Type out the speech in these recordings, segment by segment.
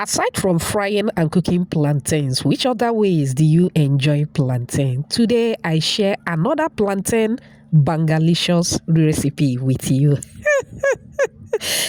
Aside from frying and cooking plantains, which other ways do you enjoy plantain? Today, I share another plantain bangalicious recipe with you.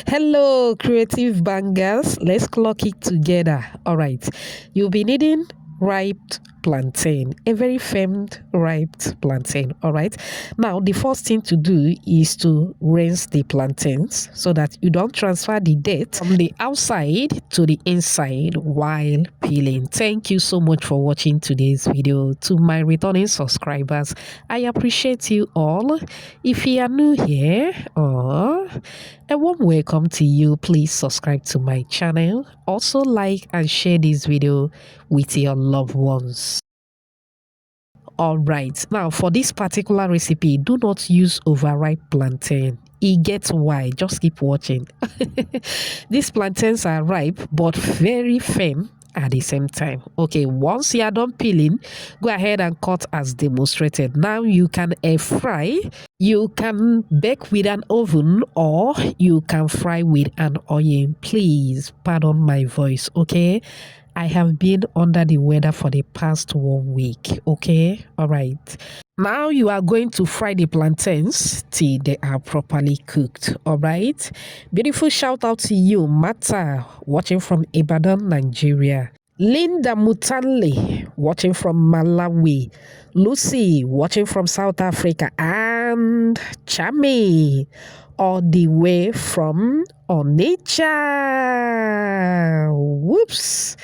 Hello, creative bangers. Let's clock it together. All right. You'll be needing ripe plantain, a very firm ripe plantain. All right. Now, the first thing to do is to rinse the plantains so that you don't transfer the dirt from the outside to the inside while peeling. Thank you so much for watching today's video. To my returning subscribers, I appreciate you all. If you are new here, a warm welcome to you. Please subscribe to my channel. Also like and share this video with your loved ones. All right, now for this particular recipe, do not use overripe plantain. It gets wide. Just keep watching. These plantains are ripe but very firm at the same time. Okay, once you are done peeling, go ahead and cut as demonstrated. Now you can air fry, you can bake with an oven, or you can fry with an oil. Please pardon my voice, okay? I have been under the weather for the past 1 week, okay? All right. Now you are going to fry the plantains till they are properly cooked, all right? Beautiful shout out to you, Mata, watching from Ibadan, Nigeria. Linda Mutanle, watching from Malawi. Lucy, watching from South Africa. And Chami, all the way from Onitsha. Whoops.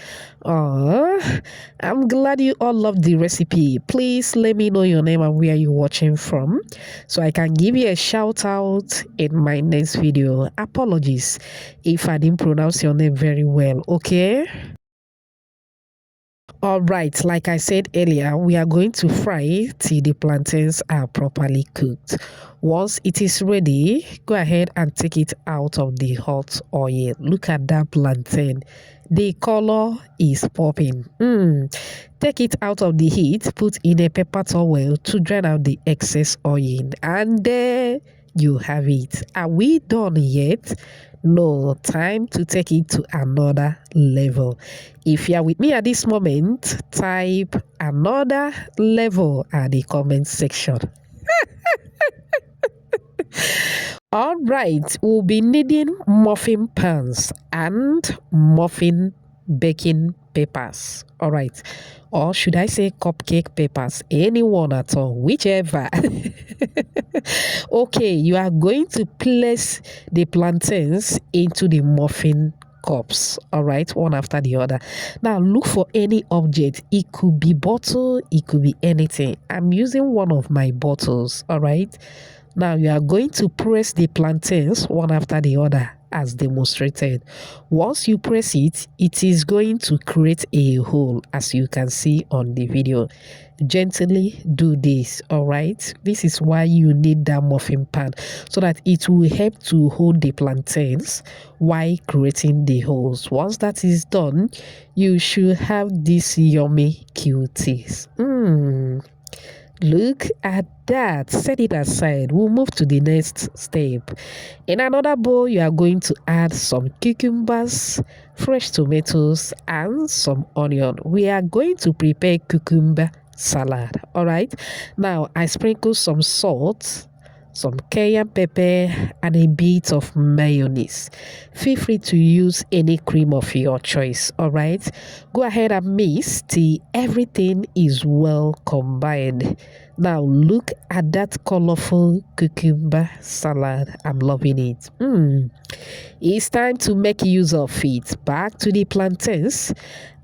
I'm glad you all love the recipe. Please let me know your name and where you're watching from so I can give you a shout out in my next video. Apologies if I didn't pronounce your name very well, okay? All right, like I said earlier, we are going to fry till the plantains are properly cooked. Once it is ready, go ahead and take it out of the hot oil. Look at that plantain. The color is popping. Take it out of the heat, put in a paper towel to drain out the excess oil. And there you have it. Are we done yet? No, time to take it to another level. If you are with me at this moment, type another level at the comment section. All right, we'll be needing muffin pans and muffin baking papers. All right, or should I say cupcake papers? Anyone at all, whichever. Okay, you are going to place the plantains into the muffin cups, all right, one after the other. Now look for any object. It could be bottle, it could be anything. I'm using one of my bottles, all right. Now you are going to press the plantains one after the other as demonstrated. Once you press it, it is going to create a hole, as you can see on the video. Gently do this, all right? This is why you need that muffin pan, so that it will help to hold the plantains while creating the holes. Once that is done, you should have these yummy cuties. Look at that. Set it aside. We'll move to the next step. In another bowl, you are going to add some cucumbers, fresh tomatoes, and some onion. We are going to prepare cucumber salad. All right. Now, I sprinkle some salt, some cayenne pepper, and a bit of mayonnaise. Feel free to use any cream of your choice, all right? Go ahead and mix till everything is well combined. Now look at that colorful cucumber salad. I'm loving it. It's time to make use of it. Back to the plantains.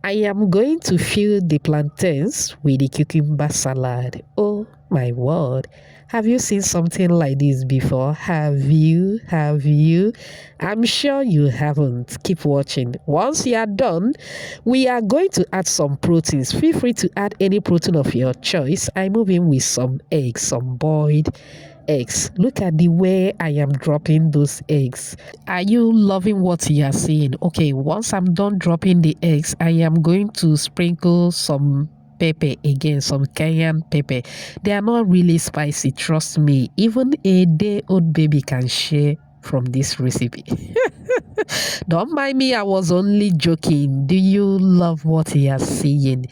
I am going to fill the plantains with the cucumber salad. Oh my word. Have you seen something like this before? Have you? I'm sure you haven't. Keep watching. Once you are done, we are going to add some proteins. Feel free to add any protein of your choice. I move in with some eggs, some boiled eggs. Look at the way I am dropping those eggs. Are you loving what you are seeing? Okay, once I'm done dropping the eggs, I am going to sprinkle some pepper again, some cayenne pepper. They are not really spicy, trust me. Even a day-old baby can share from this recipe. Don't mind me, I was only joking. Do you love what you are seeing?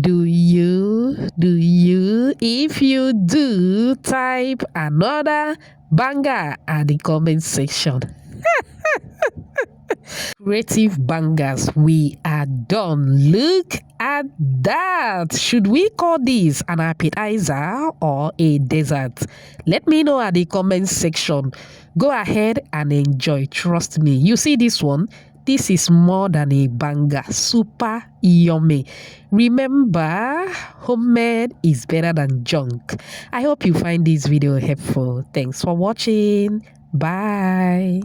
Do you? Do you? If you do, type another banger at the comment section. Creative bangers, we are done. Look at that. Should we call this an appetizer or a dessert? Let me know at the comment section. Go ahead and enjoy. Trust me. You see this one? This is more than a banger. Super yummy. Remember, homemade is better than junk. I hope you find this video helpful. Thanks for watching. Bye.